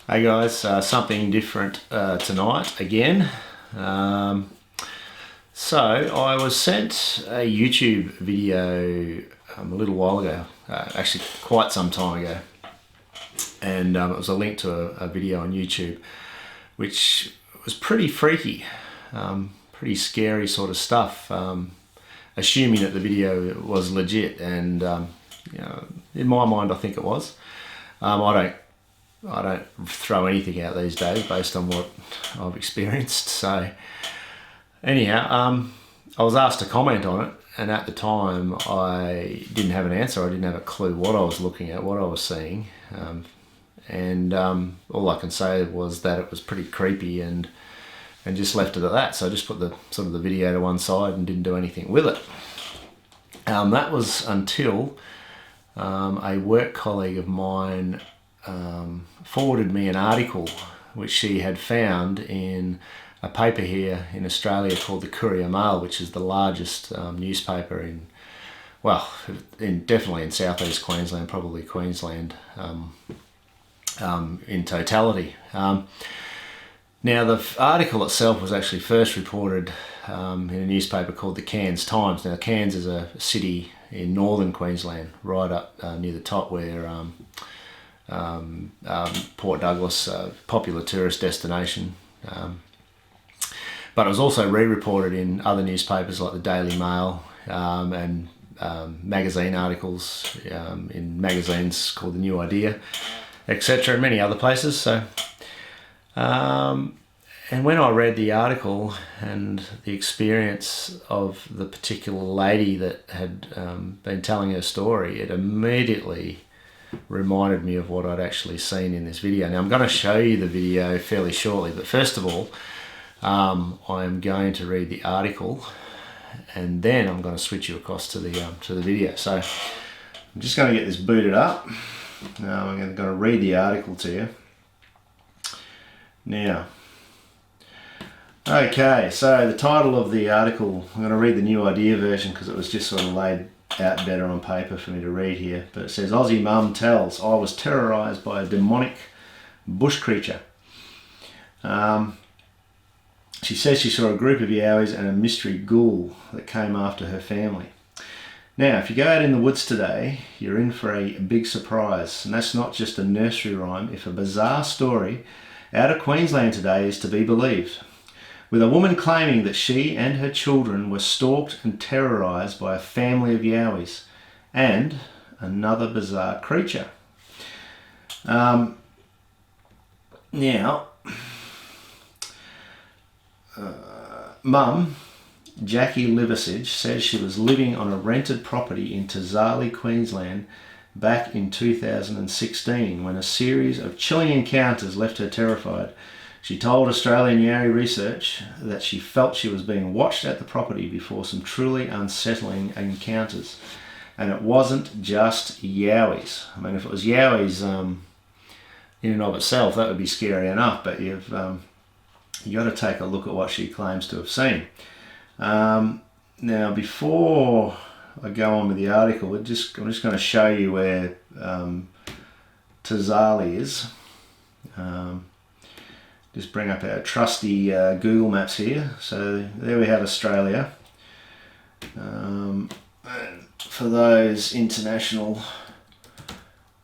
Hey guys, something different tonight again. So I was sent a YouTube video a little while ago, actually quite some time ago, and it was a link to a video on YouTube which was pretty freaky, pretty scary sort of stuff, assuming that the video was legit, and in my mind I think it was. I don't throw anything out these days based on what I've experienced. So anyhow, I was asked to comment on it, and at the time I didn't have an answer. I didn't have a clue what I was looking at, what I was seeing, and all I can say was that it was pretty creepy, and just left it at that. So I just put the video to one side and didn't do anything with it. That was until a work colleague of mine forwarded me an article which she had found in a paper here in Australia called the Courier Mail, which is the largest newspaper definitely in southeast Queensland, probably Queensland in totality. Now the article itself was actually first reported in a newspaper called the Cairns Times. Now Cairns is a city in northern Queensland, right up near the top where Port Douglas, a popular tourist destination, but it was also re-reported in other newspapers like the Daily Mail, and magazine articles in magazines called The New Idea, etc., and many other places. So and when I read the article and the experience of the particular lady that had been telling her story, it immediately reminded me of what I'd actually seen in this video. Now I'm going to show you the video fairly shortly, but first of all I'm going to read the article, and then I'm going to switch you across to the video. So I'm just going to get this booted up. Now I'm going to read the article to you. Now, okay, so the title of the article, I'm going to read the New Idea version because it was just sort of laid out better on paper for me to read here, but it says, Aussie mum tells, I was terrorised by a demonic bush creature. She says she saw a group of Yowies and a mystery ghoul that came after her family. Now, if you go out in the woods today, you're in for a big surprise, and that's not just a nursery rhyme if a bizarre story out of Queensland today is to be believed, with a woman claiming that she and her children were stalked and terrorised by a family of Yowies and another bizarre creature. Mum, Jackie Liversidge, says she was living on a rented property in Tazali, Queensland back in 2016 when a series of chilling encounters left her terrified. She told Australian Yowie Research that she felt she was being watched at the property before some truly unsettling encounters. And it wasn't just Yowies. I mean, if it was Yowies in and of itself, that would be scary enough, but you've got to take a look at what she claims to have seen. Now, before I go on with the article, I'm just going to show you where Tazali is. Just bring up our trusty Google Maps here. So there we have Australia. And for those international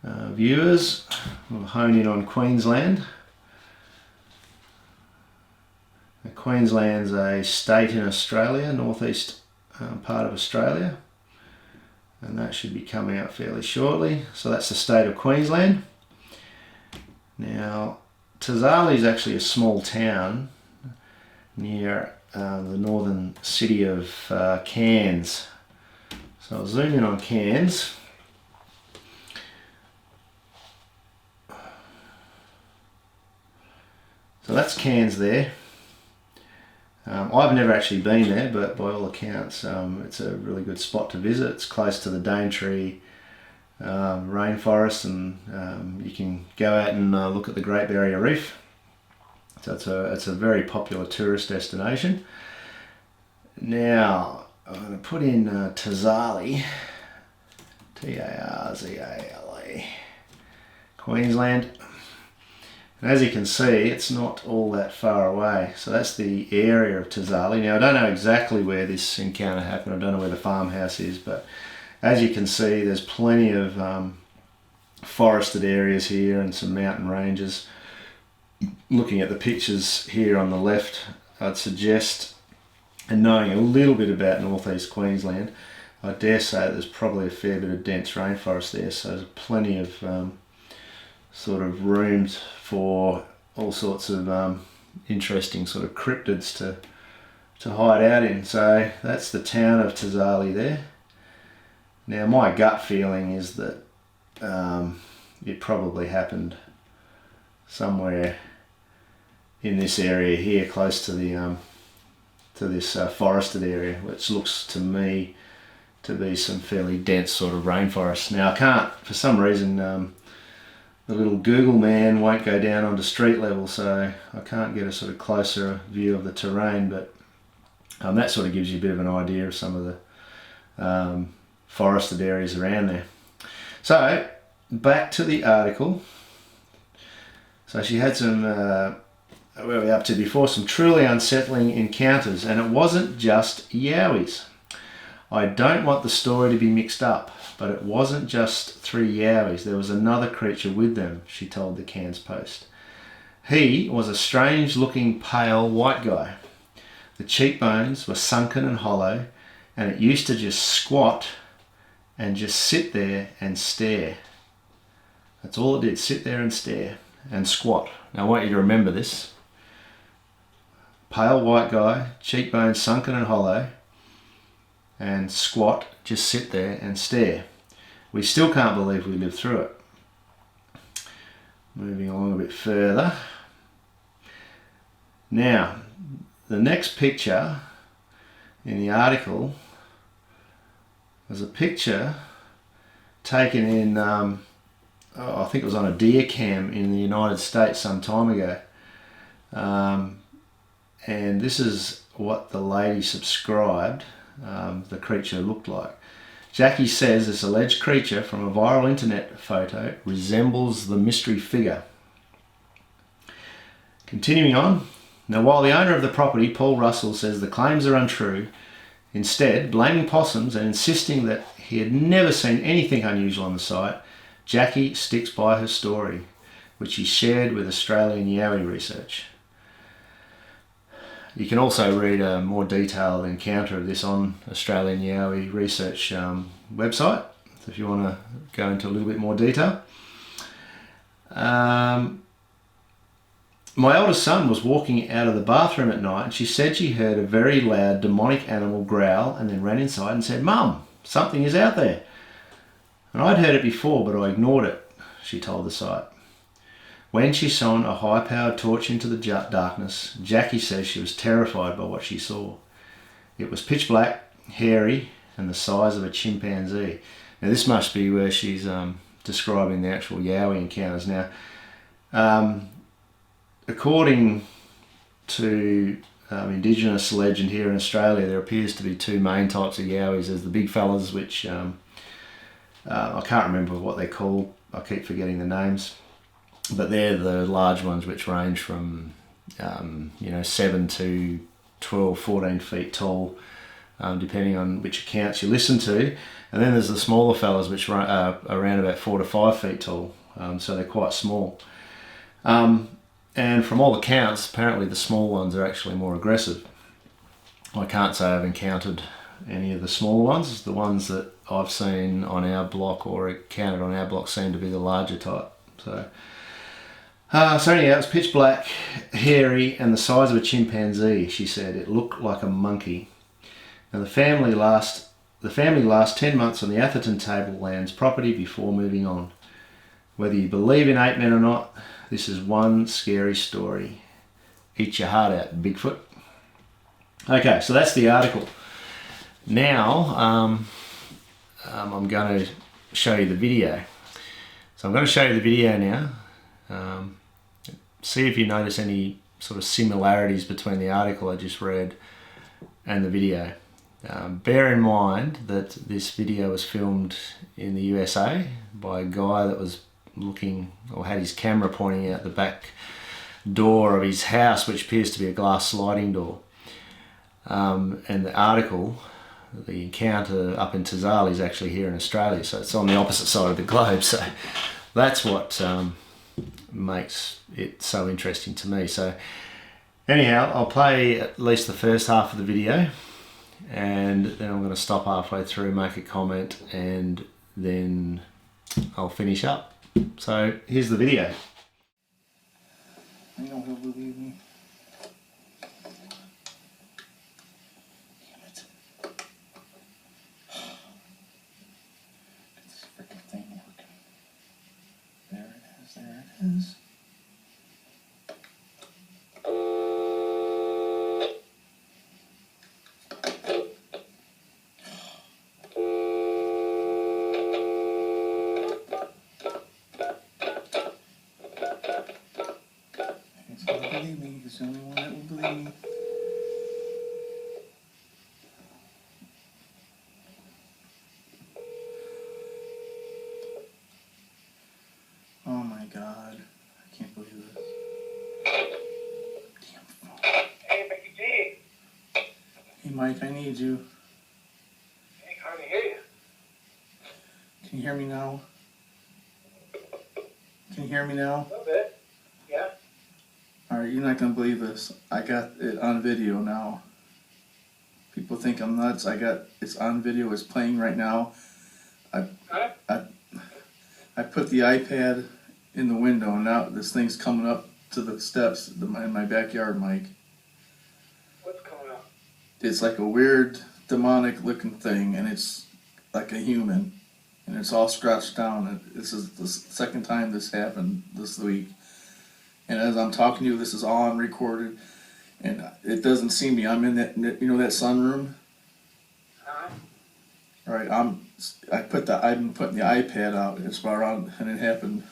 viewers, we'll hone in on Queensland. Now, Queensland's a state in Australia, northeast part of Australia, and that should be coming out fairly shortly. So that's the state of Queensland. Now, Tazali is actually a small town near the northern city of Cairns. So I'll zoom in on Cairns. So that's Cairns there. I've never actually been there, but by all accounts it's a really good spot to visit. It's close to the Daintree rainforest, and you can go out and look at the Great Barrier Reef. So it's a very popular tourist destination. Now I'm going to put in Tazali, T-A-R-Z-A-L-E, Queensland, And as you can see, it's not all that far away. So that's the area of Tazali. Now I don't know exactly where this encounter happened. I don't know where the farmhouse is, but as you can see, there's plenty of forested areas here and some mountain ranges. Looking at the pictures here on the left, I'd suggest, and knowing a little bit about northeast Queensland, I dare say that there's probably a fair bit of dense rainforest there, so there's plenty of sort of rooms for all sorts of interesting sort of cryptids to hide out in. So that's the town of Tazali there. Now my gut feeling is that it probably happened somewhere in this area here, close to the this forested area, which looks to me to be some fairly dense sort of rainforest. Now I can't, for some reason, the little Google man won't go down onto street level, so I can't get a sort of closer view of the terrain, but that sort of gives you a bit of an idea of some of the forested areas around there. So back to the article. So she had some, where are we up to before, some truly unsettling encounters, and it wasn't just Yowies. I don't want the story to be mixed up, but it wasn't just 3 Yowies, there was another creature with them, she told the Cairns Post. He was a strange looking pale white guy. The cheekbones were sunken and hollow, and it used to just squat and just sit there and stare. That's all it did, sit there and stare and squat. Now I want you to remember this. Pale white guy, cheekbones sunken and hollow, and squat, just sit there and stare. We still can't believe we lived through it. Moving along a bit further. Now, the next picture in the article was a picture taken in, I think it was on a deer cam in the United States some time ago. And this is what the lady subscribed the creature looked like. Jackie says this alleged creature from a viral internet photo resembles the mystery figure. Continuing on. Now, while the owner of the property, Paul Russell, says the claims are untrue, instead blaming possums and insisting that he had never seen anything unusual on the site, Jackie sticks by her story, which he shared with Australian Yowie Research. You can also read a more detailed encounter of this on Australian Yowie Research website, so if you want to go into a little bit more detail. My eldest son was walking out of the bathroom at night, and she said she heard a very loud demonic animal growl and then ran inside and said, "Mum, something is out there." And I'd heard it before, but I ignored it, she told the site. When she shone a high-powered torch into the darkness, Jackie says she was terrified by what she saw. It was pitch black, hairy, and the size of a chimpanzee. Now this must be where she's describing the actual Yowie encounters. Now, according to Indigenous legend here in Australia, there appears to be 2 main types of Yowies. There's the big fellas, which I can't remember what they're called. I keep forgetting the names. But they're the large ones, which range from 7 to 12, 14 feet tall, depending on which accounts you listen to. And then there's the smaller fellas, which are around about 4 to 5 feet tall, so they're quite small. And from all accounts, apparently the small ones are actually more aggressive. I can't say I've encountered any of the smaller ones. The ones that I've seen on our block or encountered on our block seem to be the larger type. So anyhow, it was pitch black, hairy, and the size of a chimpanzee, she said. It looked like a monkey. Now the family last 10 months on the Atherton Tablelands property before moving on. Whether you believe in ape men or not, this is one scary story. Eat your heart out, Bigfoot. Okay, so that's the article. Now, I'm going to show you the video. So I'm going to show you the video now. See if you notice any sort of similarities between the article I just read and the video. Bear in mind that this video was filmed in the USA by a guy that was looking, or had his camera pointing out the back door of his house, which appears to be a glass sliding door. And the article, the encounter up in Tazali, is actually here in Australia, so it's on the opposite side of the globe. So that's what makes it so interesting to me. So anyhow, I'll play at least the first half of the video, and then I'm going to stop halfway through, make a comment, and then I'll finish up. So here's the video. I know he'll believe me. Damn it. Get this freaking thing working. There it is, there it is. Believe me, he's the only one that will believe me. Oh my God, I can't believe this. Damn phone. Hey, Mickey G. Hey Mike, I need you. Hey, I can hear you. Can you hear me now? Can you hear me now? A little bit. Yeah. Alright, you're not gonna believe this. I got it on video now. People think I'm nuts. It's on video, it's playing right now. I put the iPad in the window, and now this thing's coming up to the steps in my backyard, Mike. What's coming up? It's like a weird demonic looking thing, and it's like a human, and it's all scratched down. And this is the second time this happened this week. And as I'm talking to you, this is all on recorded, and it doesn't see me. I'm in that, you know, that sunroom. All right, I've been putting the iPad out. It's around, and it happened.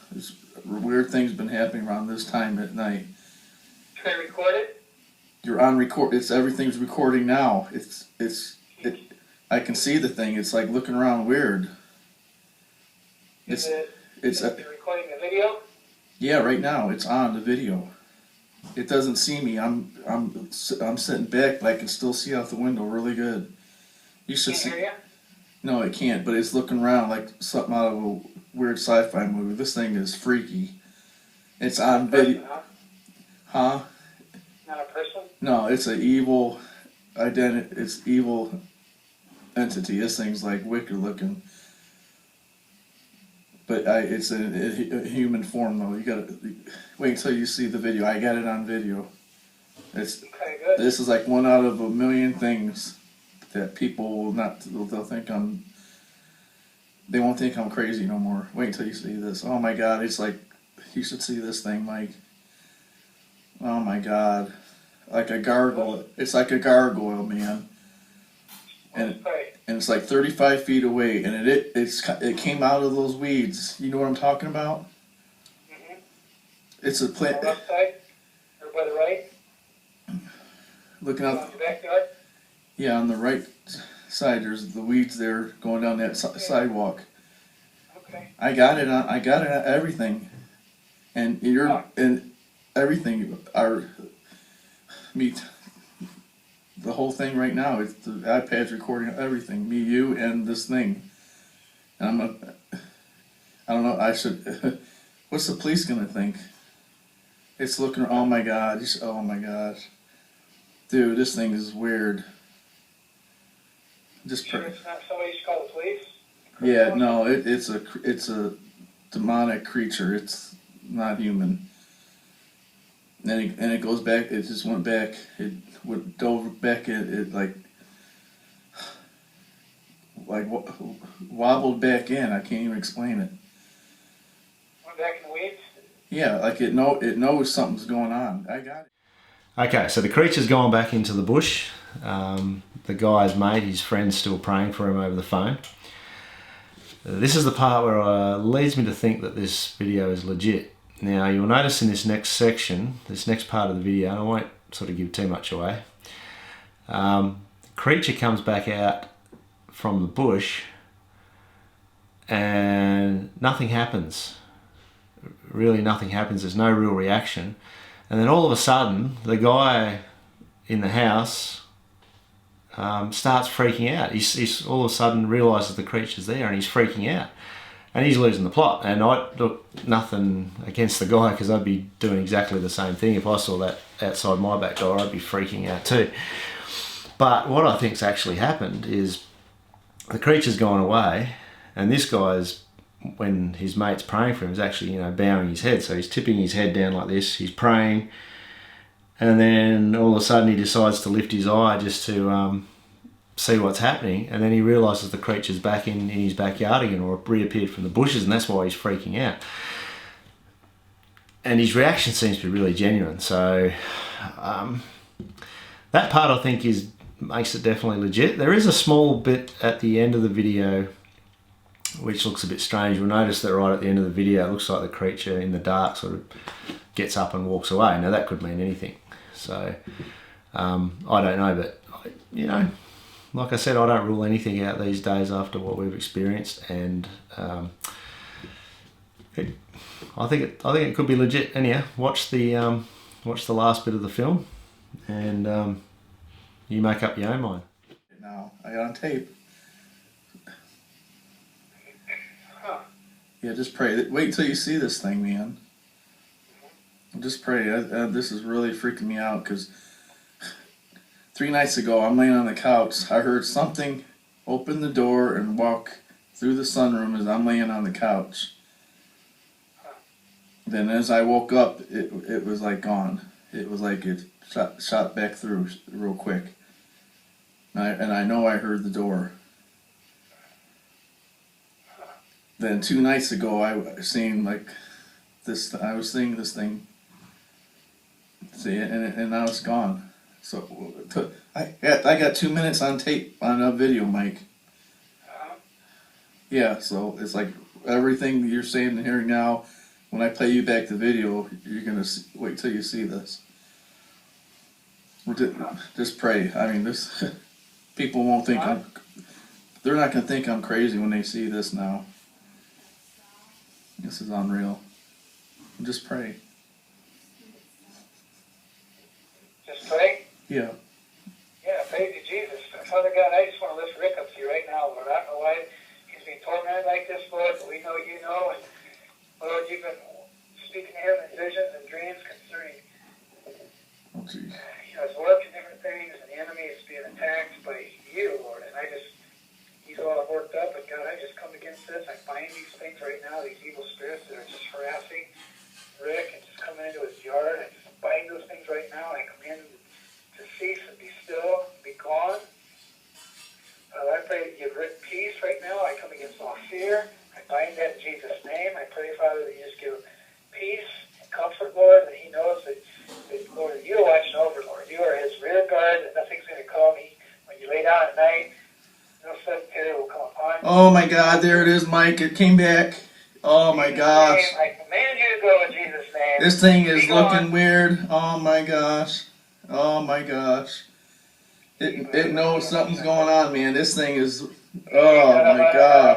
Weird things been happening around this time at night. Can I record it? You're on record. Everything's recording now. I can see the thing. It's like looking around weird. Is it recording the video? Yeah, right now it's on the video. It doesn't see me. I'm sitting back, but I can still see out the window really good. You should see. Hear you? No, it can't. But it's looking around like something out of a weird sci-fi movie. This thing is freaky. It's on video. Huh? Not a person? No, it's an evil identity. It's evil entity. This thing's like wicked looking. But it's a human form though. You gotta wait until you see the video. I got it on video. It's Okay, good. This is like one out of a million things that people will not. They'll think they won't think I'm crazy no more. Wait until you see this. Oh my God! It's like, you should see this thing, Mike. Oh my God! Like a gargoyle. It's like a gargoyle, man. And it's like 35 feet away, and it came out of those weeds. You know what I'm talking about? Mm-hmm. It's a plant. On the left side? Or by the right? Looking out. On the backyard? Yeah, on the right side, there's the weeds there going down that sidewalk. Okay. I got it on everything, and and everything. The whole thing right now, it's the iPad's recording everything. Me, you, and this thing. And I don't know. I should. What's the police gonna think? It's looking. Oh my God! Oh my gosh, dude, this thing is weird. Sure it's not somebody you should call the police? Yeah, no, it's a demonic creature. It's not human. And it goes back. It just went back. It dove back. It wobbled back in. I can't even explain it. Went back in the weeds? Yeah, like it knows something's going on. I got it. Okay, so the creature's gone back into the bush. The guy's mate, his friend's still praying for him over the phone. This is the part where leads me to think that this video is legit. Now you'll notice in this next section, this next part of the video, and I won't sort of give too much away, the creature comes back out from the bush and nothing happens. really nothing happens. There's no real reaction. And then all of a sudden, the guy in the house starts freaking out. He's all of a sudden realises the creature's there and he's freaking out. And he's losing the plot. And look, nothing against the guy, because I'd be doing exactly the same thing. If I saw that outside my back door, I'd be freaking out too. But what I think's actually happened is the creature's gone away, and this guy's, when his mate's praying for him, is actually, you know, bowing his head. So he's tipping his head down like this, he's praying, and then all of a sudden he decides to lift his eye just to see what's happening, and then he realises the creature's back in his backyard again, or reappeared from the bushes, and that's why he's freaking out. And his reaction seems to be really genuine. So that part, I think, makes it definitely legit. There is a small bit at the end of the video which looks a bit strange. You'll notice that right at the end of the video, it looks like the creature in the dark sort of gets up and walks away. Now that could mean anything. So I don't know, but you know, like I said, I don't rule anything out these days after what we've experienced, and I think it could be legit. Anyhow, watch the last bit of the film, and you make up your own mind. Now I got on tape. Yeah, just pray. Wait till you see this thing, man. Just pray. This is really freaking me out, because 3 nights ago I'm laying on the couch. I heard something open the door and walk through the sunroom as I'm laying on the couch. Then as I woke up, it was like gone. It was like it shot back through real quick. And I know I heard the door. Then 2 nights ago, I seen like this. I was seeing this thing. See it, and now it's gone. So I got 2 minutes on tape on a video, Mike. Yeah, so it's like everything you're saying and hearing now. When I play you back the video, you're gonna wait till you see this. Just pray. I mean, this people won't think they're not gonna think I'm crazy when they see this now. This is unreal. Just pray. Just pray? Yeah. Yeah, praise you, Jesus. Father God, I just want to lift Rick up to you right now, Lord. I don't know why he's being tormented like this, Lord, but we know you know. And Lord, you've been speaking to him in visions and dreams concerning his work and different things, and the enemy is being attacked by you, Lord. And he's all worked up, but God, I just come against this. I bind these things right now, these evil spirits that are just harassing Rick and just coming into his yard. I just bind those things right now, and I command them to cease and be still, be gone. I pray that you give Rick peace right now. I come against all fear. I bind that in Jesus' name. I pray, Father, that you just give him peace and comfort, Lord, that he knows that Lord, you're watching over, Lord. You are his rear guard, that nothing's going to come. When you lay down at night, no sudden terror will come upon you. Oh my God, there it is, Mike. It came back. Oh my gosh. I command you to go in Jesus' name. This thing is looking weird. Oh my gosh. Oh my gosh. It knows something's going on, man. This thing is. Oh my gosh. Oh my God.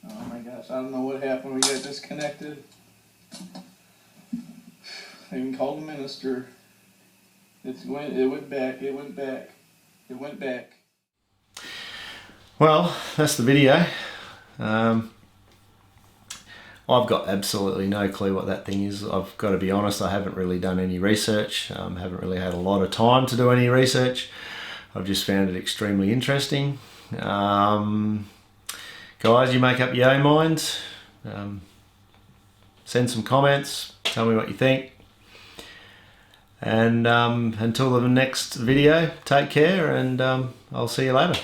Oh my gosh, I don't know what happened. We got disconnected. I even called the minister. It went back. Well, that's the video. I've got absolutely no clue what that thing is. I've got to be honest, I haven't really done any research. Haven't really had a lot of time to do any research. I've just found it extremely interesting. Guys, you make up your own minds. Send some comments. Tell me what you think. And until the next video, take care, and I'll see you later.